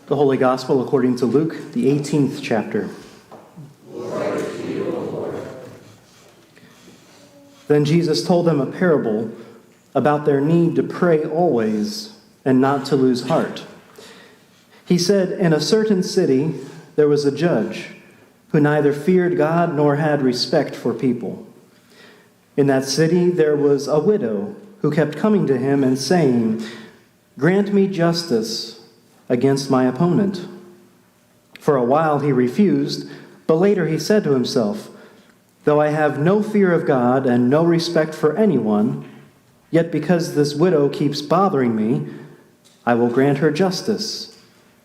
The Holy Gospel according to Luke, the 18th chapter. Glory to you, O Lord. Then Jesus told them a parable about their need to pray always and not to lose heart. He said, "In a certain city there was a judge who neither feared God nor had respect for people. In that city there was a widow who kept coming to him and saying, 'Grant me justice against my opponent.' For a while he refused, but later he said to himself, 'Though I have no fear of God and no respect for anyone, yet because this widow keeps bothering me, I will grant her justice,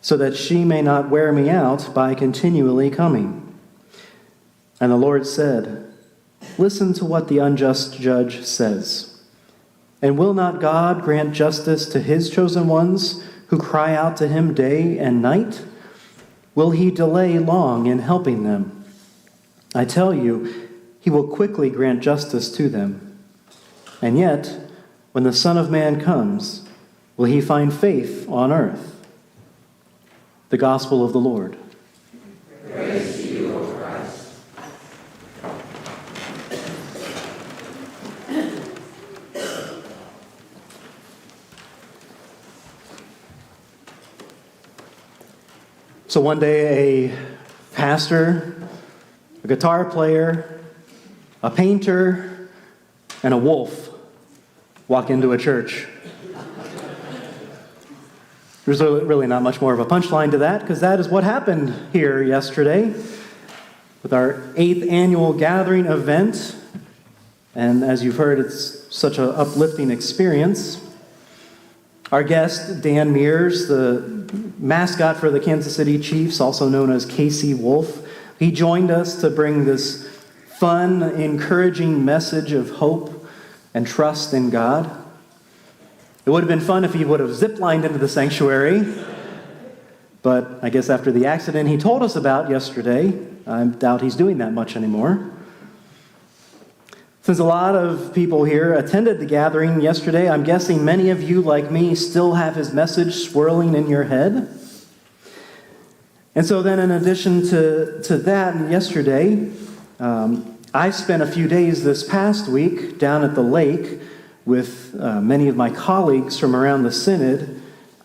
so that she may not wear me out by continually coming.' And the Lord said, 'Listen to what the unjust judge says. And will not God grant justice to his chosen ones who cry out to him day and night? Will he delay long in helping them? I tell you, he will quickly grant justice to them. And yet, when the Son of Man comes, will he find faith on earth?'" The Gospel of the Lord. Praise to you, O Christ. So one day, a pastor, a guitar player, a painter, and a wolf walk into a church. There's really not much more of a punchline to that, because that is what happened here yesterday with our 8th annual gathering event. And as you've heard, it's such an uplifting experience. Our guest, Dan Mears, the mascot for the Kansas City Chiefs, also known as Casey Wolf, he joined us to bring this fun, encouraging message of hope and trust in God. It would have been fun if he would have ziplined into the sanctuary, but I guess after the accident he told us about yesterday, I doubt he's doing that much anymore. Since a lot of people here attended the gathering yesterday, I'm guessing many of you, like me, still have his message swirling in your head. And so then in addition to that, yesterday, I spent a few days this past week down at the lake with many of my colleagues from around the Synod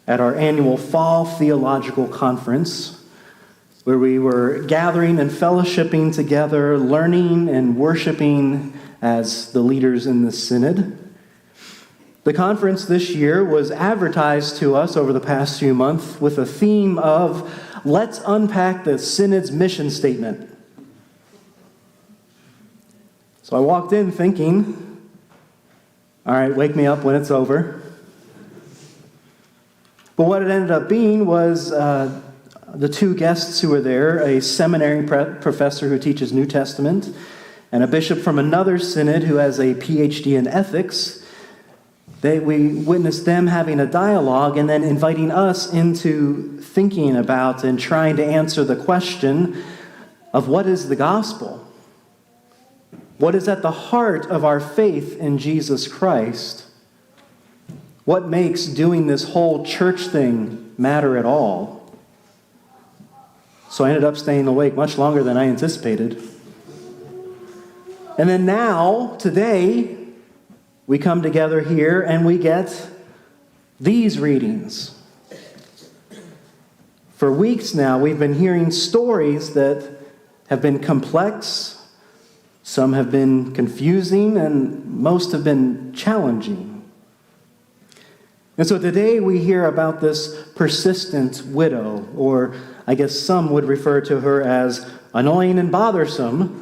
at our annual Fall Theological Conference, where we were gathering and fellowshipping together, learning and worshiping as the leaders in the Synod. The conference this year was advertised to us over the past few months with a theme of, "Let's unpack the Synod's mission statement." So I walked in thinking, all right, wake me up when it's over. But what it ended up being was the two guests who were there, a seminary professor who teaches New Testament, and a bishop from another synod who has a PhD in ethics. We witnessed them having a dialogue and then inviting us into thinking about and trying to answer the question of what is the gospel? What is at the heart of our faith in Jesus Christ? What makes doing this whole church thing matter at all? So I ended up staying awake much longer than I anticipated. And then now, today, we come together here and we get these readings. For weeks now, we've been hearing stories that have been complex, some have been confusing, and most have been challenging. And so today we hear about this persistent widow, or I guess some would refer to her as annoying and bothersome,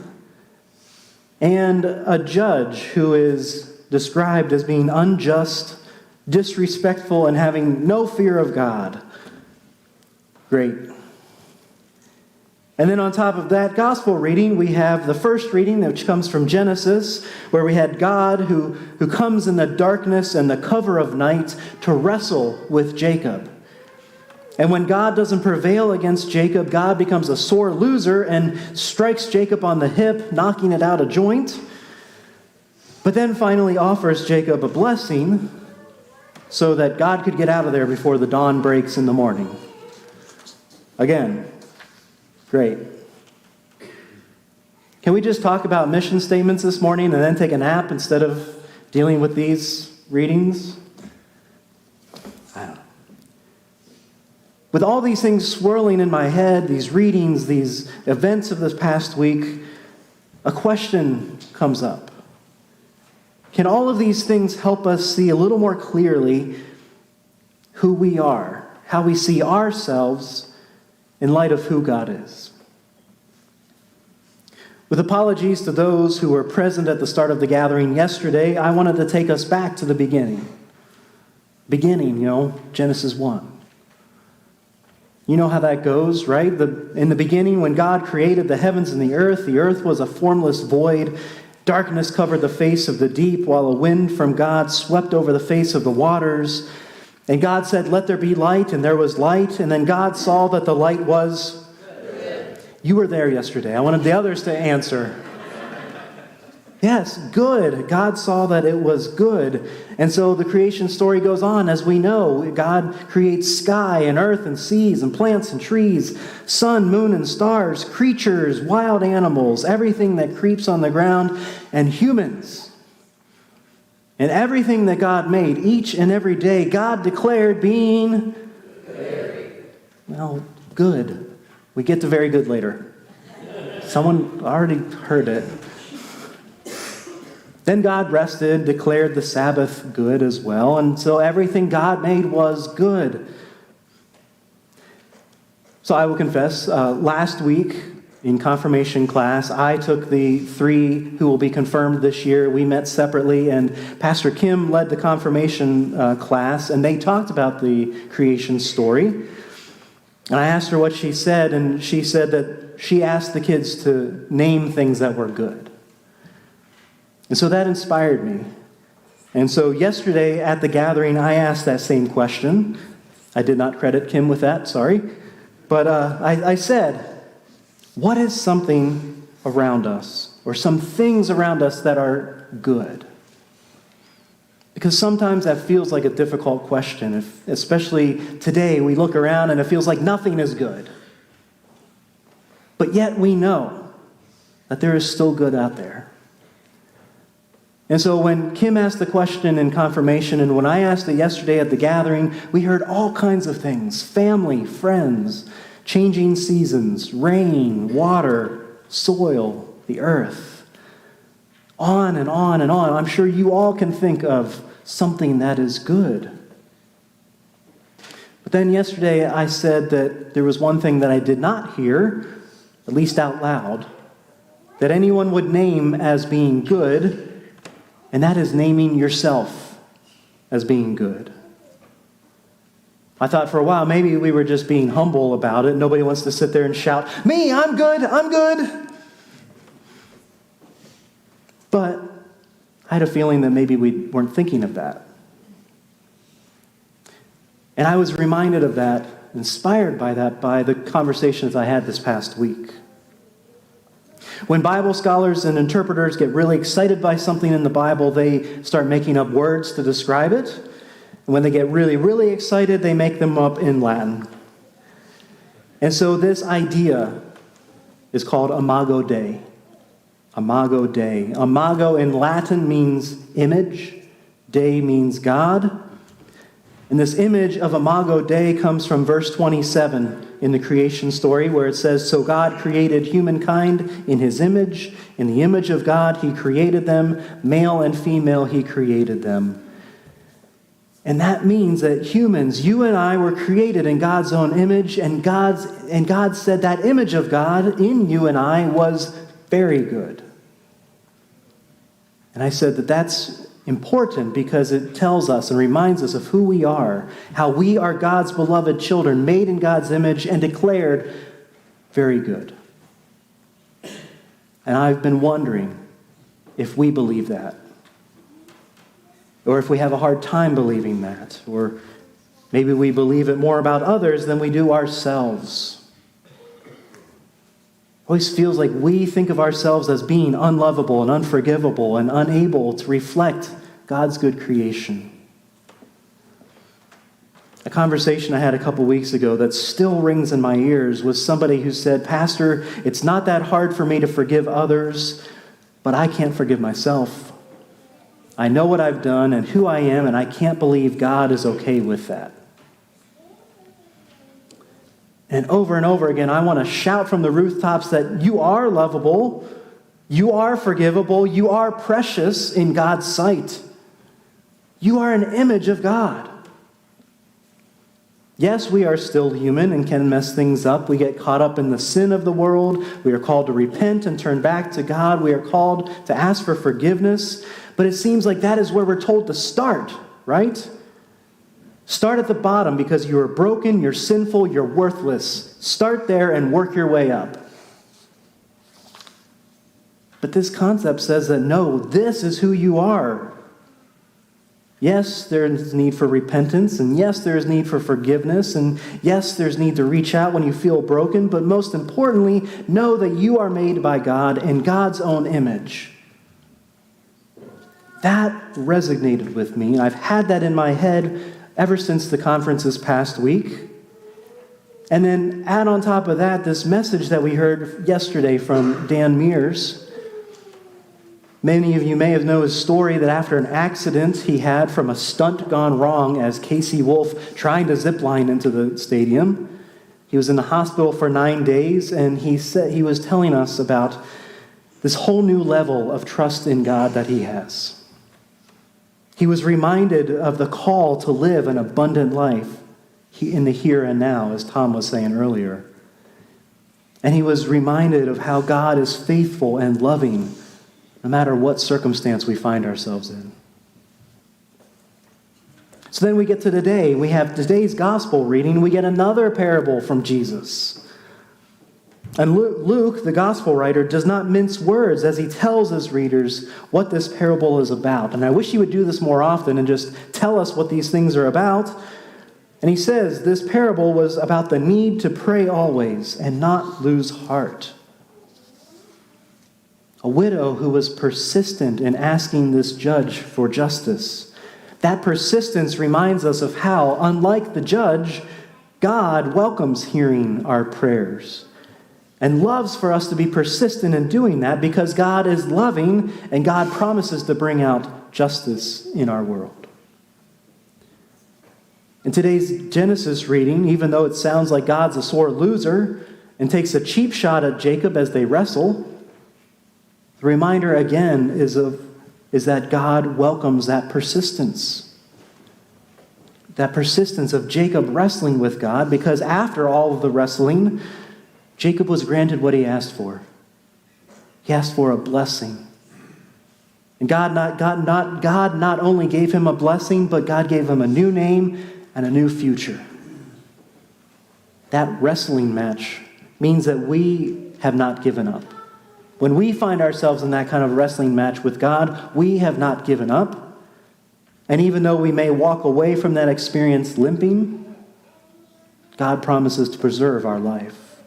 and a judge who is described as being unjust, disrespectful, and having no fear of God. Great. And then on top of that gospel reading, we have the first reading, which comes from Genesis, where we had God who comes in the darkness and the cover of night to wrestle with Jacob. And when God doesn't prevail against Jacob, God becomes a sore loser and strikes Jacob on the hip, knocking it out of joint. But then finally offers Jacob a blessing so that God could get out of there before the dawn breaks in the morning. Again, great. Can we just talk about mission statements this morning and then take a nap instead of dealing with these readings? I don't know. With all these things swirling in my head, these readings, these events of this past week, a question comes up. Can all of these things help us see a little more clearly who we are, how we see ourselves in light of who God is? With apologies to those who were present at the start of the gathering yesterday, I wanted to take us back to the beginning. Genesis 1. You know how that goes, right? In the beginning, when God created the heavens and the earth was a formless void. Darkness covered the face of the deep, while a wind from God swept over the face of the waters. And God said, "Let there be light," and there was light. And then God saw that the light was good. You were there yesterday. I wanted the others to answer. Yes, good. God saw that it was good. And so the creation story goes on. As we know, God creates sky and earth and seas and plants and trees, sun, moon, and stars, creatures, wild animals, everything that creeps on the ground, and humans. And everything that God made, each and every day, God declared being good. We get to very good later. Someone already heard it. Then God rested, declared the Sabbath good as well, and so everything God made was good. So I will confess, last week in confirmation class, I took the 3 who will be confirmed this year. We met separately, and Pastor Kim led the confirmation class, and they talked about the creation story. And I asked her what she said, and she said that she asked the kids to name things that were good. And so that inspired me. And so yesterday at the gathering, I asked that same question. I did not credit Kim with that, sorry. But I said, what is something around us, or some things around us that are good? Because sometimes that feels like a difficult question, especially today we look around and it feels like nothing is good. But yet we know that there is still good out there. And so when Kim asked the question in confirmation, and when I asked it yesterday at the gathering, we heard all kinds of things: family, friends, changing seasons, rain, water, soil, the earth. On and on and on. I'm sure you all can think of something that is good. But then yesterday I said that there was one thing that I did not hear, at least out loud, that anyone would name as being good. And that is naming yourself as being good. I thought for a while maybe we were just being humble about it. Nobody wants to sit there and shout, "Me, I'm good, I'm good." But I had a feeling that maybe we weren't thinking of that. And I was reminded of that, inspired by that, by the conversations I had this past week. When Bible scholars and interpreters get really excited by something in the Bible, they start making up words to describe it. And when they get really, really excited, they make them up in Latin. And so this idea is called Imago Dei. Imago Dei. Imago in Latin means image. Dei means God. And this image of Imago Dei comes from verse 27 in the creation story, where it says, "So God created humankind in his image. In the image of God he created them. Male and female he created them." And that means that humans, you and I, were created in God's own image, and God said that image of God in you and I was very good. And I said that that's important because it tells us and reminds us of who we are, how we are God's beloved children, made in God's image and declared very good. And I've been wondering if we believe that, or if we have a hard time believing that, or maybe we believe it more about others than we do ourselves. Always feels like we think of ourselves as being unlovable and unforgivable and unable to reflect God's good creation. A conversation I had a couple weeks ago that still rings in my ears was somebody who said, "Pastor, it's not that hard for me to forgive others, but I can't forgive myself. I know what I've done and who I am, and I can't believe God is okay with that." And over again, I want to shout from the rooftops that you are lovable, you are forgivable, you are precious in God's sight. You are an image of God. Yes, we are still human and can mess things up. We get caught up in the sin of the world. We are called to repent and turn back to God. We are called to ask for forgiveness. But it seems like that is where we're told to start, right? Start at the bottom because you are broken, you're sinful, you're worthless. Start there and work your way up. But this concept says that no, this is who you are. Yes, there is need for repentance, and yes, there is need for forgiveness, and yes, there's need to reach out when you feel broken, but most importantly, know that you are made by God in God's own image. That resonated with me. I've had that in my head ever since the conference this past week. And then add on top of that this message that we heard yesterday from Dan Mears. Many of you may have known his story that after an accident he had from a stunt gone wrong as Casey Wolf trying to zip line into the stadium. He was in the hospital for 9 days, and he was telling us about this whole new level of trust in God that he has. He was reminded of the call to live an abundant life in the here and now, as Tom was saying earlier. And he was reminded of how God is faithful and loving, no matter what circumstance we find ourselves in. So then we get to today. We have today's gospel reading. We get another parable from Jesus. And Luke, the gospel writer, does not mince words as he tells his readers what this parable is about. And I wish he would do this more often and just tell us what these things are about. And he says this parable was about the need to pray always and not lose heart. A widow who was persistent in asking this judge for justice. That persistence reminds us of how, unlike the judge, God welcomes hearing our prayers and loves for us to be persistent in doing that because God is loving and God promises to bring out justice in our world. In today's Genesis reading, even though it sounds like God's a sore loser and takes a cheap shot at Jacob as they wrestle, the reminder again is that God welcomes that persistence. That persistence of Jacob wrestling with God, because after all of the wrestling, Jacob was granted what he asked for. He asked for a blessing. And God not only gave him a blessing, but God gave him a new name and a new future. That wrestling match means that we have not given up. When we find ourselves in that kind of wrestling match with God, we have not given up. And even though we may walk away from that experience limping, God promises to preserve our life.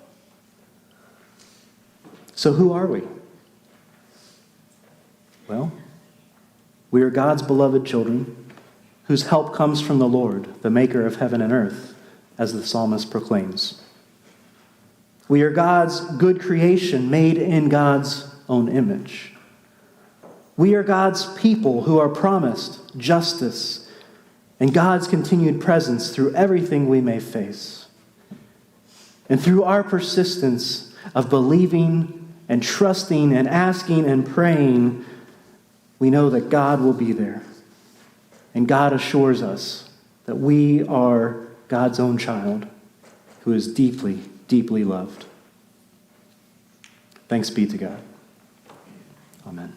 So who are we? Well, we are God's beloved children whose help comes from the Lord, the maker of heaven and earth, as the psalmist proclaims. We are God's good creation made in God's own image. We are God's people who are promised justice and God's continued presence through everything we may face. And through our persistence of believing and trusting and asking and praying, we know that God will be there. And God assures us that we are God's own child who is deeply, deeply loved. Thanks be to God. Amen.